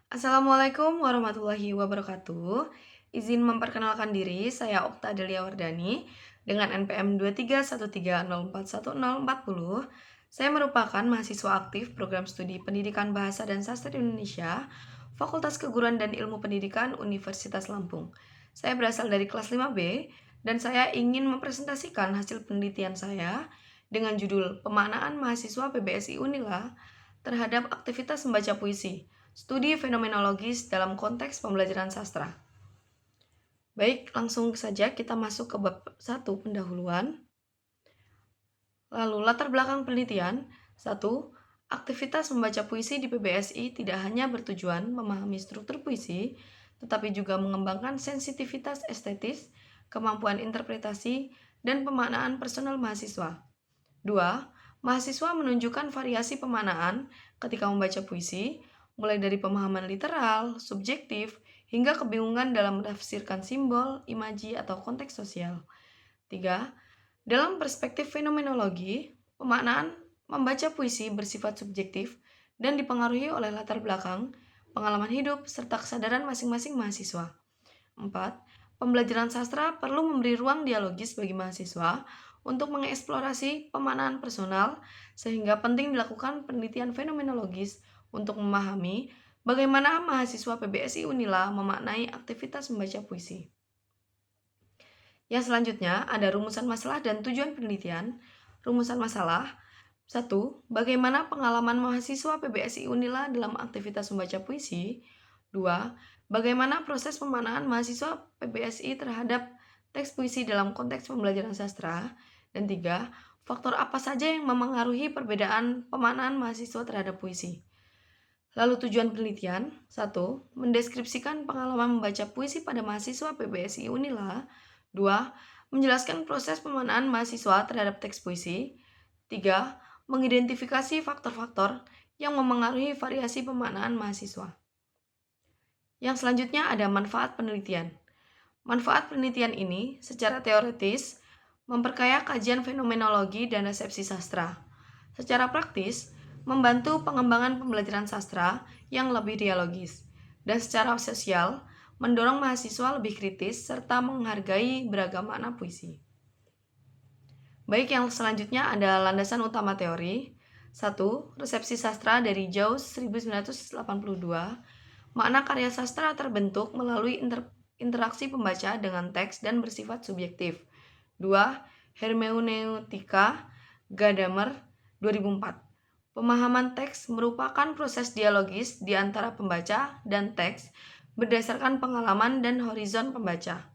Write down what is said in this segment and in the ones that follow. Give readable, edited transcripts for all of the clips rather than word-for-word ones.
Assalamualaikum warahmatullahi wabarakatuh. Izin memperkenalkan diri, saya Okta Delia Wardani dengan NPM 231304140. Saya merupakan mahasiswa aktif program studi Pendidikan Bahasa dan Sastra Indonesia, Fakultas Keguruan dan Ilmu Pendidikan Universitas Lampung. Saya berasal dari kelas 5B dan saya ingin mempresentasikan hasil penelitian saya dengan judul Pemaknaan Mahasiswa PBSI Unila terhadap aktivitas membaca puisi. Studi fenomenologis dalam konteks pembelajaran sastra. Baik, langsung saja kita masuk ke bab 1 pendahuluan. Lalu latar belakang penelitian. 1. Aktivitas membaca puisi di PBSI tidak hanya bertujuan memahami struktur puisi, tetapi juga mengembangkan sensitivitas estetis, kemampuan interpretasi, dan pemaknaan personal mahasiswa. 2. Mahasiswa menunjukkan variasi pemaknaan ketika membaca puisi, mulai dari pemahaman literal, subjektif, hingga kebingungan dalam menafsirkan simbol, imaji, atau konteks sosial. 3. Dalam perspektif fenomenologi, pemaknaan membaca puisi bersifat subjektif dan dipengaruhi oleh latar belakang, pengalaman hidup, serta kesadaran masing-masing mahasiswa. 4. Pembelajaran sastra perlu memberi ruang dialogis bagi mahasiswa untuk mengeksplorasi pemaknaan personal, sehingga penting dilakukan penelitian fenomenologis untuk memahami bagaimana mahasiswa PBSI Unila memaknai aktivitas membaca puisi. Yang selanjutnya ada rumusan masalah dan tujuan penelitian. Rumusan masalah. 1. Bagaimana pengalaman mahasiswa PBSI Unila dalam aktivitas membaca puisi? 2. Bagaimana proses pemaknaan mahasiswa PBSI terhadap teks puisi dalam konteks pembelajaran sastra? Dan 3. Faktor apa saja yang memengaruhi perbedaan pemaknaan mahasiswa terhadap puisi? Lalu tujuan penelitian. 1. Mendeskripsikan pengalaman membaca puisi pada mahasiswa PBSI Unila. 2. Menjelaskan proses pemaknaan mahasiswa terhadap teks puisi. 3. Mengidentifikasi faktor-faktor yang memengaruhi variasi pemaknaan mahasiswa. Yang selanjutnya ada manfaat penelitian. Manfaat penelitian ini secara teoritis memperkaya kajian fenomenologi dan resepsi sastra. Secara praktis, membantu pengembangan pembelajaran sastra yang lebih dialogis. Dan secara sosial, mendorong mahasiswa lebih kritis serta menghargai beragam makna puisi. Baik, yang selanjutnya ada landasan utama teori. 1. Resepsi sastra dari Jaws 1982. Makna karya sastra terbentuk melalui interaksi pembaca dengan teks dan bersifat subjektif. 2. Hermeneutika Gadamer 2004. Pemahaman teks merupakan proses dialogis di antara pembaca dan teks berdasarkan pengalaman dan horizon pembaca.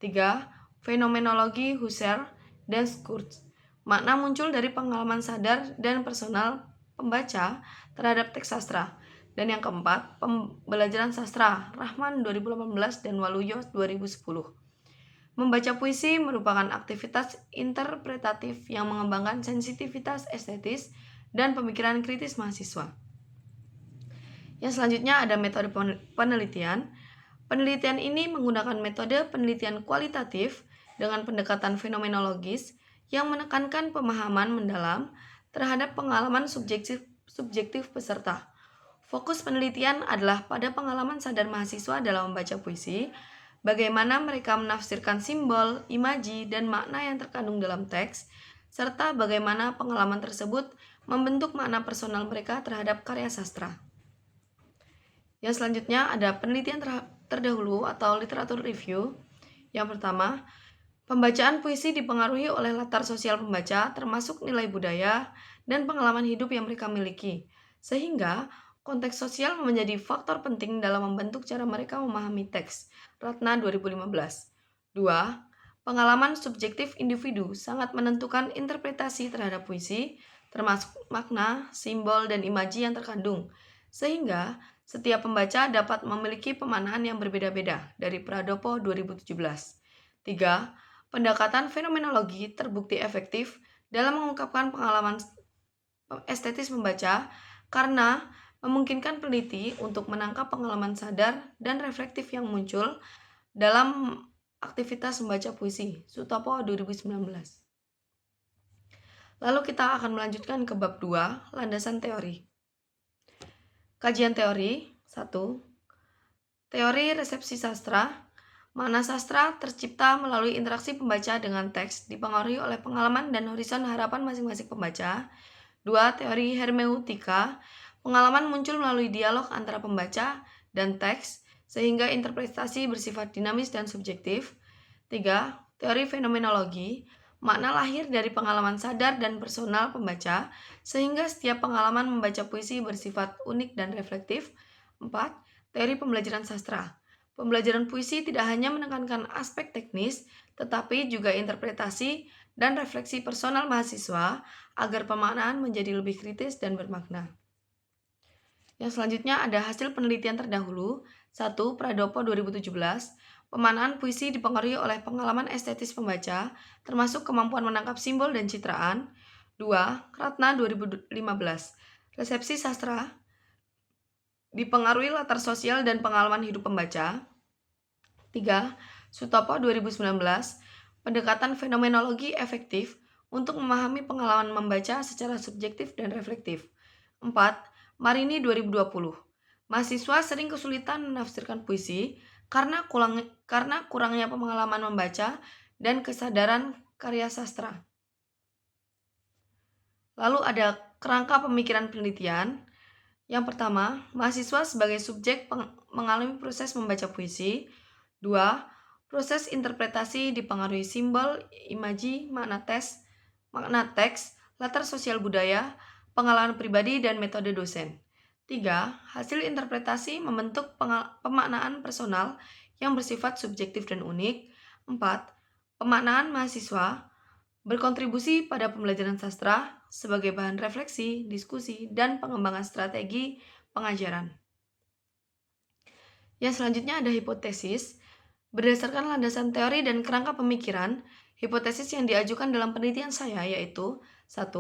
3. Fenomenologi Husserl dan Skurz. Makna muncul dari pengalaman sadar dan personal pembaca terhadap teks sastra. Dan yang keempat, pembelajaran sastra Rahman 2018 dan Waluyo 2010. Membaca puisi merupakan aktivitas interpretatif yang mengembangkan sensitivitas estetis dan pemikiran kritis mahasiswa. Yang selanjutnya ada metode penelitian. Penelitian ini menggunakan metode penelitian kualitatif dengan pendekatan fenomenologis yang menekankan pemahaman mendalam terhadap pengalaman subjektif peserta. Fokus penelitian adalah pada pengalaman sadar mahasiswa dalam membaca puisi, bagaimana mereka menafsirkan simbol, imaji, dan makna yang terkandung dalam teks, serta bagaimana pengalaman tersebut membentuk makna personal mereka terhadap karya sastra. Yang selanjutnya ada penelitian terdahulu atau literatur review. Yang pertama, pembacaan puisi dipengaruhi oleh latar sosial pembaca, termasuk nilai budaya dan pengalaman hidup yang mereka miliki, sehingga konteks sosial menjadi faktor penting dalam membentuk cara mereka memahami teks. Ratna 2015. 2. Pengalaman subjektif individu sangat menentukan interpretasi terhadap puisi, termasuk makna, simbol, dan imaji yang terkandung, sehingga setiap pembaca dapat memiliki pemaknaan yang berbeda-beda dari Pradopo 2017. 3. Pendekatan fenomenologi terbukti efektif dalam mengungkapkan pengalaman estetis membaca karena memungkinkan peneliti untuk menangkap pengalaman sadar dan reflektif yang muncul dalam aktivitas membaca puisi. Sutopo 2019. Lalu kita akan melanjutkan ke bab 2, landasan teori. Kajian teori. 1. Teori resepsi sastra. Makna sastra tercipta melalui interaksi pembaca dengan teks, dipengaruhi oleh pengalaman dan horizon harapan masing-masing pembaca. 2. Teori hermeneutika. Pengalaman muncul melalui dialog antara pembaca dan teks, sehingga interpretasi bersifat dinamis dan subjektif. 3. Teori fenomenologi. Makna lahir dari pengalaman sadar dan personal pembaca, sehingga setiap pengalaman membaca puisi bersifat unik dan reflektif. 4. Teori pembelajaran sastra. Pembelajaran puisi tidak hanya menekankan aspek teknis, tetapi juga interpretasi dan refleksi personal mahasiswa agar pemaknaan menjadi lebih kritis dan bermakna. Yang selanjutnya ada hasil penelitian terdahulu. 1. Pradopo 2017. Pemaknaan puisi dipengaruhi oleh pengalaman estetis pembaca, termasuk kemampuan menangkap simbol dan citraan. 2. Ratna 2015. Resepsi sastra dipengaruhi latar sosial dan pengalaman hidup pembaca. 3. Sutopo 2019. Pendekatan fenomenologi efektif untuk memahami pengalaman membaca secara subjektif dan reflektif. 4. Marini 2020. Mahasiswa sering kesulitan menafsirkan puisi karena kurangnya pengalaman membaca dan kesadaran karya sastra. Lalu ada kerangka pemikiran penelitian. Yang pertama, mahasiswa sebagai subjek mengalami proses membaca puisi. 2. Proses interpretasi dipengaruhi simbol, imaji, makna teks, latar sosial budaya, pengalaman pribadi, dan metode dosen. 3. Hasil interpretasi membentuk pemaknaan personal yang bersifat subjektif dan unik. 4. Pemaknaan mahasiswa berkontribusi pada pembelajaran sastra sebagai bahan refleksi, diskusi, dan pengembangan strategi pengajaran. Yang selanjutnya ada hipotesis. Berdasarkan landasan teori dan kerangka pemikiran, hipotesis yang diajukan dalam penelitian saya yaitu 1.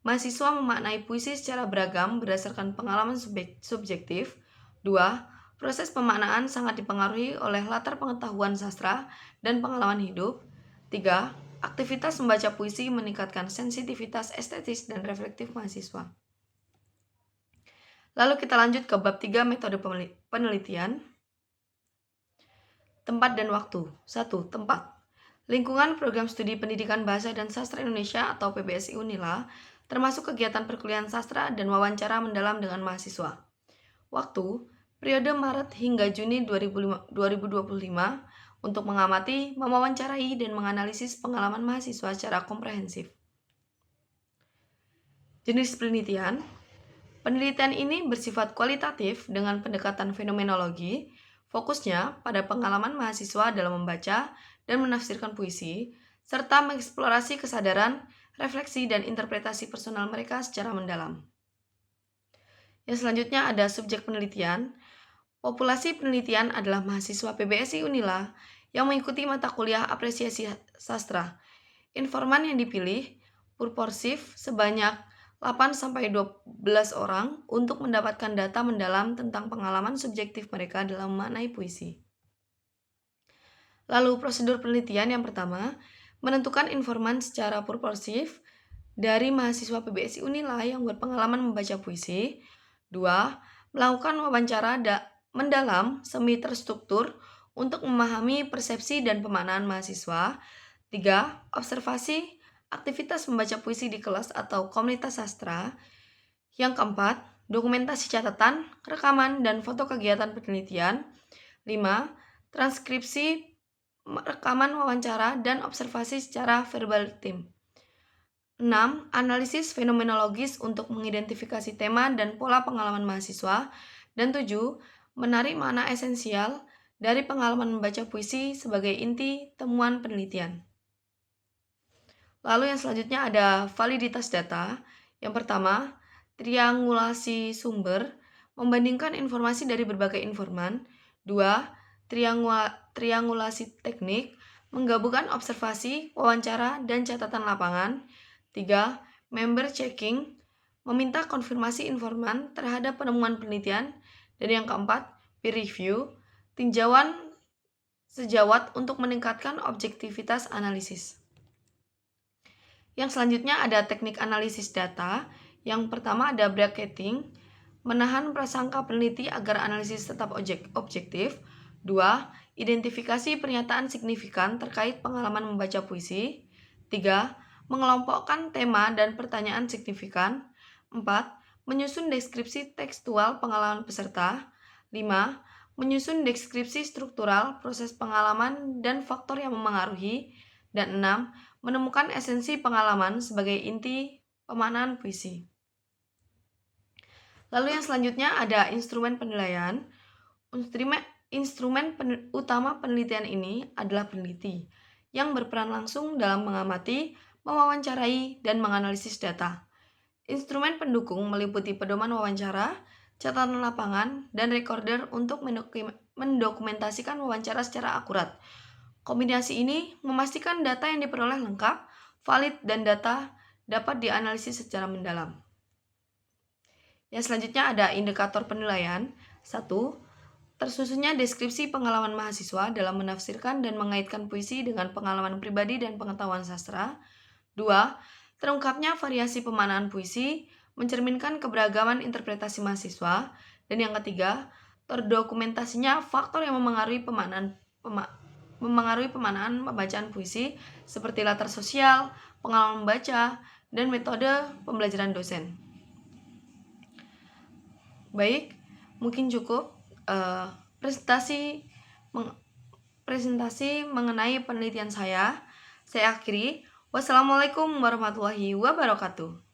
Mahasiswa memaknai puisi secara beragam berdasarkan pengalaman subjektif. 2. Proses pemaknaan sangat dipengaruhi oleh latar pengetahuan sastra dan pengalaman hidup. 3. Aktivitas membaca puisi meningkatkan sensitivitas estetis dan reflektif mahasiswa. Lalu kita lanjut ke bab 3 metode penelitian. Tempat dan waktu. 1. Tempat. Lingkungan Program Studi Pendidikan Bahasa dan Sastra Indonesia atau PBSI Unila, termasuk kegiatan perkuliahan sastra dan wawancara mendalam dengan mahasiswa. Waktu. Periode Maret hingga Juni 2025 untuk mengamati, mewawancarai, dan menganalisis pengalaman mahasiswa secara komprehensif. Jenis penelitian. Penelitian ini bersifat kualitatif dengan pendekatan fenomenologi, fokusnya pada pengalaman mahasiswa dalam membaca dan menafsirkan puisi, serta mengeksplorasi kesadaran, refleksi, dan interpretasi personal mereka secara mendalam. Yang selanjutnya ada subjek penelitian. Populasi penelitian adalah mahasiswa PBSI Unila yang mengikuti mata kuliah apresiasi sastra. Informan yang dipilih purporsif sebanyak 8-12 orang untuk mendapatkan data mendalam tentang pengalaman subjektif mereka dalam memaknai puisi. Lalu prosedur penelitian yang pertama, menentukan informan secara purporsif dari mahasiswa PBSI Unila yang berpengalaman membaca puisi. 2. Melakukan wawancara mendalam semi terstruktur untuk memahami persepsi dan pemaknaan mahasiswa. 3. Observasi aktivitas membaca puisi di kelas atau komunitas sastra. Yang keempat, dokumentasi catatan, rekaman, dan foto kegiatan penelitian. 5. Transkripsi rekaman wawancara dan observasi secara verbatim. 6. Analisis fenomenologis untuk mengidentifikasi tema dan pola pengalaman mahasiswa. Dan 7. Menarik makna esensial dari pengalaman membaca puisi sebagai inti temuan penelitian. Lalu yang selanjutnya ada validitas data. Yang pertama, triangulasi sumber, membandingkan informasi dari berbagai informan. 2. Triangulasi teknik, menggabungkan observasi, wawancara, dan catatan lapangan. 3. Member checking, meminta konfirmasi informan terhadap penemuan penelitian. Dan yang keempat, peer review, tinjauan sejawat untuk meningkatkan objektivitas analisis. Yang selanjutnya ada teknik analisis data. Yang pertama ada bracketing, menahan prasangka peneliti agar analisis tetap objektif. 2. Identifikasi pernyataan signifikan terkait pengalaman membaca puisi. 3. Mengelompokkan tema dan pertanyaan signifikan. 4. Menyusun deskripsi tekstual pengalaman peserta. 5. Menyusun deskripsi struktural proses pengalaman dan faktor yang memengaruhi. Dan 6. Menemukan esensi pengalaman sebagai inti pemaknaan puisi. Lalu yang selanjutnya ada instrumen penilaian. Instrumen utama penelitian ini adalah peneliti yang berperan langsung dalam mengamati, mewawancarai, dan menganalisis data. Instrumen pendukung meliputi pedoman wawancara, catatan lapangan, dan recorder untuk mendokumentasikan wawancara secara akurat. Kombinasi ini memastikan data yang diperoleh lengkap, valid, dan data dapat dianalisis secara mendalam. Yang selanjutnya ada indikator penilaian. 1. Tersusunnya deskripsi pengalaman mahasiswa dalam menafsirkan dan mengaitkan puisi dengan pengalaman pribadi dan pengetahuan sastra. 2. Terungkapnya variasi pemaknaan puisi mencerminkan keberagaman interpretasi mahasiswa. Dan yang ketiga, terdokumentasinya faktor yang memengaruhi pemaknaan pembacaan puisi seperti latar sosial, pengalaman membaca, dan metode pembelajaran dosen. Baik, mungkin cukup presentasi mengenai penelitian saya. Saya akhiri. Wassalamualaikum warahmatullahi wabarakatuh.